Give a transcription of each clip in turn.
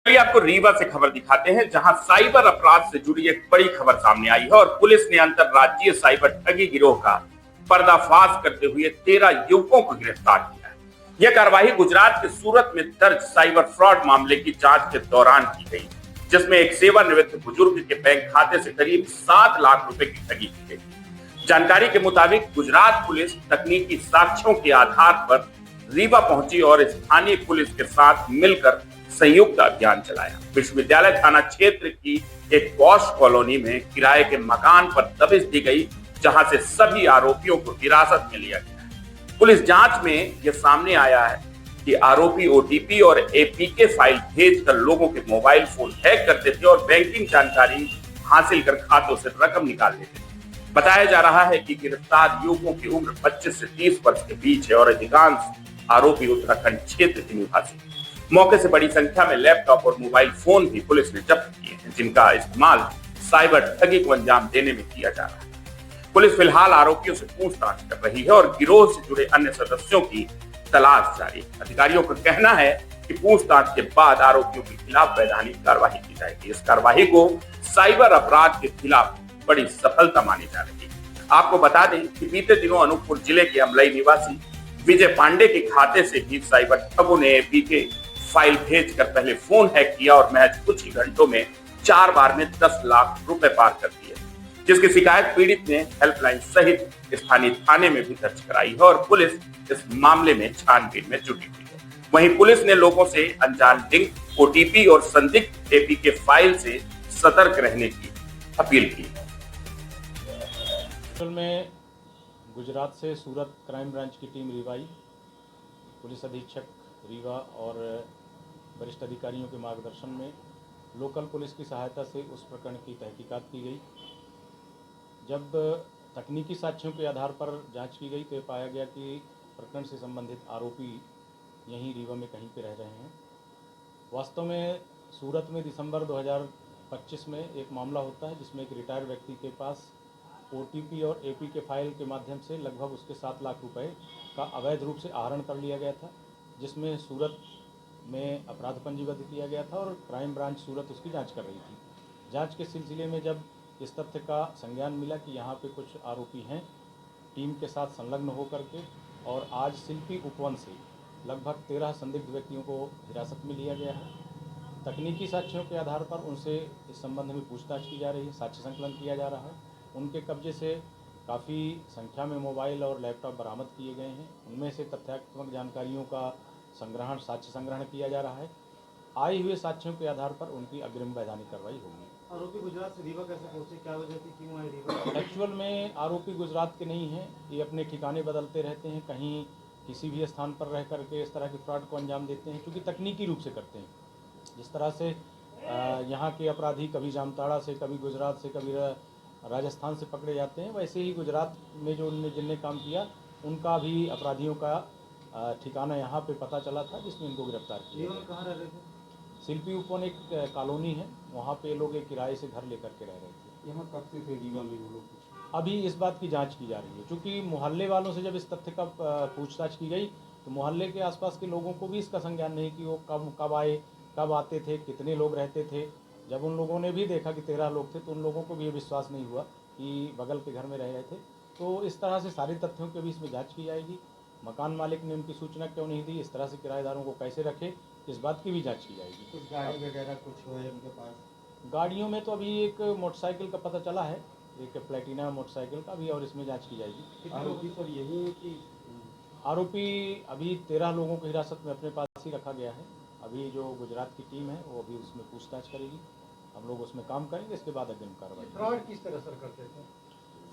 चलिए आपको रीवा से खबर दिखाते हैं, जहां साइबर अपराध से जुड़ी एक बड़ी खबर सामने आई है और पुलिस ने अंतरराज्यीय साइबर ठगी गिरोह का पर्दाफाश करते हुए 13 युवकों को गिरफ्तार किया है। यह कार्रवाई गुजरात के सूरत में दर्ज साइबर फ्रॉड मामले की जांच के दौरान की गई, जिसमें एक सेवानिवृत्त बुजुर्ग के बैंक खाते से करीब 7 लाख रुपए की ठगी की गई। जानकारी के मुताबिक गुजरात पुलिस तकनीकी साक्ष्यों के आधार पर रीवा पहुंची और स्थानीय पुलिस के साथ मिलकर संयुक्त अभियान चलाया। विश्वविद्यालय थाना क्षेत्र की एक पॉश कॉलोनी में किराए के मकान पर दबिश दी गई, जहां से सभी आरोपियों को हिरासत में लिया गया। पुलिस जांच में यह सामने आया है कि आरोपी ओटीपी और एपीके फाइल भेजकर लोगों के मोबाइल फोन हैक करते थे और बैंकिंग जानकारी हासिल कर खातों से रकम निकाल लेते थे। बताया जा रहा है कि गिरफ्तार युवकों की उम्र 25 से 30 वर्ष के बीच है और अधिकांश आरोपी उत्तराखंड क्षेत्र के निवासी। मौके से बड़ी संख्या में लैपटॉप और मोबाइल फोन भी पुलिस ने जब्त किए हैं, जिनका इस्तेमाल साइबर ठगी को अंजाम देने में किया जा रहा है। पुलिस फिलहाल आरोपियों से पूछताछ कर रही है और गिरोह से जुड़े अन्य सदस्यों की तलाश जारी है। अधिकारियों का कहना है कि पूछताछ के बाद आरोपियों के खिलाफ वैधानिक कार्रवाई की जाएगी। इस कार्रवाई को साइबर अपराध के खिलाफ बड़ी सफलता मानी जा रही है। आपको बता दें कि बीते दिनों अनूपपुर जिले के अमलई निवासी विजय पांडे के खाते से भी साइबर ठगों ने एपीके फाइल भेजकर पहले फोन हैक किया और महज कुछ ही घंटों में 4 बार में 10 लाख रुपए पार कर दिए, जिसकी शिकायत पीड़ित ने हेल्पलाइन सहित स्थानीय थाने में भी दर्ज कराई है और पुलिस इस मामले में छानबीन में जुटी हुई है। वहीं पुलिस ने लोगों से अनजान लिंक, ओटीपी और संदिग्ध एपीके फाइल से सतर्क रहने की अपील की है। में गुजरात से सूरत क्राइम ब्रांच की टीम रीवा आई, पुलिस अधीक्षक रीवा और वरिष्ठ अधिकारियों के मार्गदर्शन में लोकल पुलिस की सहायता से उस प्रकरण की तहकीकात की गई। जब तकनीकी साक्ष्यों के आधार पर जांच की गई तो ये पाया गया कि प्रकरण से संबंधित आरोपी यहीं रीवा में कहीं पे रह रहे हैं। वास्तव में सूरत में दिसंबर 2025 में एक मामला होता है जिसमें एक रिटायर व्यक्ति के पास ओटीपी और एपीके फाइल के माध्यम से लगभग उसके 7 लाख रुपए का अवैध रूप से आहरण कर लिया गया था, जिसमें सूरत में अपराध पंजीबद्ध किया गया था और क्राइम ब्रांच सूरत उसकी जांच कर रही थी। जांच के सिलसिले में जब इस तथ्य का संज्ञान मिला कि यहाँ पे कुछ आरोपी हैं टीम के साथ संलग्न होकर के, और आज शिल्पी उपवन से लगभग 13 संदिग्ध व्यक्तियों को हिरासत में लिया गया है। तकनीकी साक्ष्यों के आधार पर उनसे इस संबंध में पूछताछ की जा रही है, साक्ष्य संकलन किया जा रहा है। उनके कब्जे से काफ़ी संख्या में मोबाइल और लैपटॉप बरामद किए गए हैं। उनमें से तथ्यात्मक जानकारियों का संग्रहण, साक्ष्य संग्रहण किया जा रहा है। आए हुए साक्ष्यों के आधार पर उनकी अग्रिम वैधानिक कार्रवाई होगी। आरोपी गुजरात से रीवा कैसे पहुंचे, क्या वजह थी, क्यों आए रीवा? एक्चुअल में आरोपी गुजरात के नहीं हैं, ये अपने ठिकाने बदलते रहते हैं, कहीं किसी भी स्थान पर रह करके इस तरह के फ्रॉड को अंजाम देते हैं, क्योंकि तकनीकी रूप से करते हैं। जिस तरह से यहाँ के अपराधी कभी जामताड़ा से, कभी गुजरात से, कभी राजस्थान से पकड़े जाते हैं, वैसे ही गुजरात में जो जिनने काम किया उनका भी अपराधियों का ठिकाना यहाँ पे पता चला था, जिसमें इनको गिरफ्तार किया। कहाँ रह रहे थे? शिल्पी उपवन एक कॉलोनी है, वहाँ पे लोग एक किराए से घर लेकर के रह रहे थे। यहाँ कब से थे रीवा में वो लोग? अभी इस बात की जांच की जा रही है, क्योंकि मोहल्ले वालों से जब इस तथ्य का पूछताछ की गई तो मोहल्ले के आसपास के लोगों को भी इसका संज्ञान नहीं कि वो कब आए, कब आते थे, कितने लोग रहते थे। जब उन लोगों ने भी देखा कि 13 लोग थे तो उन लोगों को भी ये विश्वास नहीं हुआ कि बगल के घर में रह रहे थे। तो इस तरह से सारे तथ्यों के भी इसमें जांच की जाएगी। मकान मालिक ने उनकी सूचना क्यों नहीं दी, इस तरह से किराएदारों को कैसे रखे, इस बात की भी जांच की जाएगी। कुछ गाड़ी वगैरह कुछ है उनके पास? गाड़ियों में तो अभी एक मोटरसाइकिल का पता चला है, एक प्लेटिना मोटरसाइकिल का भी, और इसमें जांच की जाएगी। आरोपी सर यही है कि आरोपी अभी 13 लोगों को हिरासत में अपने पास ही रखा गया है। अभी जो गुजरात की टीम है वो अभी उसमें पूछताछ करेगी, हम लोग उसमें काम करेंगे, इसके बाद अग्रिम कार्रवाई। फ्रॉड किस तरह सर करते थे?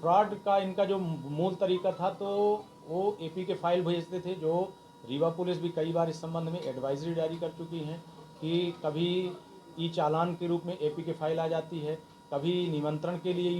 फ्रॉड का इनका जो मूल तरीका था तो वो एपी के फाइल भेजते थे, जो रीवा पुलिस भी कई बार इस संबंध में एडवाइजरी जारी कर चुकी है कि कभी ई चालान के रूप में एपी के फाइल आ जाती है, कभी निमंत्रण के लिए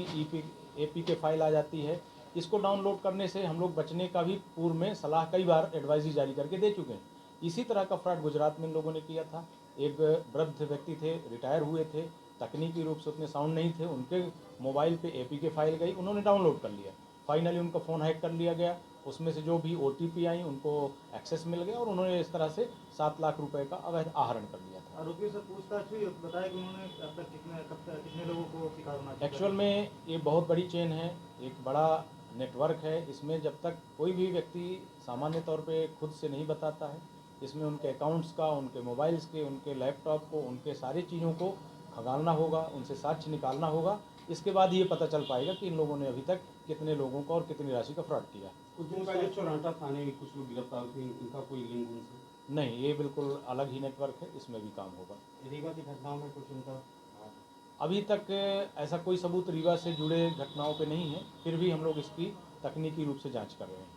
एपी के फाइल आ जाती है। इसको डाउनलोड करने से हम लोग बचने का भी पूर्व में सलाह कई बार एडवाइजरी जारी करके दे चुके हैं। इसी तरह का फ्रॉड गुजरात में इन लोगों ने किया था। एक वृद्ध व्यक्ति थे, रिटायर हुए थे, तकनीकी रूप से उतने साउंड नहीं थे, उनके मोबाइल पे एपी के फाइल गई, उन्होंने डाउनलोड कर लिया, फाइनली उनका फ़ोन हैक कर लिया गया, उसमें से जो भी ओटीपी आई उनको एक्सेस मिल गया और उन्होंने इस तरह से 7 लाख रुपए का अवैध आहरण कर लिया था। आरोपियों से पूछताछ हुई, बताया कि उन्होंने अब तक कितने लोगों को शिकार होना चाहिए। एक्चुअल में ये बहुत बड़ी चेन है, एक बड़ा नेटवर्क है। इसमें जब तक कोई भी व्यक्ति सामान्य तौर पे खुद से नहीं बताता है, इसमें उनके अकाउंट्स का, उनके मोबाइल्स के, उनके लैपटॉप को, उनके सारी चीज़ों को खंगालना होगा, उनसे साक्ष्य निकालना होगा। इसके बाद ये पता चल पाएगा कि इन लोगों ने अभी तक कितने लोगों का और कितनी राशि का फ्रॉड किया। कुछ दिन पहले चौराटा थाने में कुछ लोग गिरफ्तार थे, इनका कोई लिंक उनसे? नहीं, ये बिल्कुल अलग ही नेटवर्क है, इसमें भी काम होगा। रीवा की घटनाओं में कुछ उनका अभी तक ऐसा कोई सबूत रीवा से जुड़े घटनाओं पे नहीं है, फिर भी हम लोग इसकी तकनीकी रूप से जांच कर रहे हैं।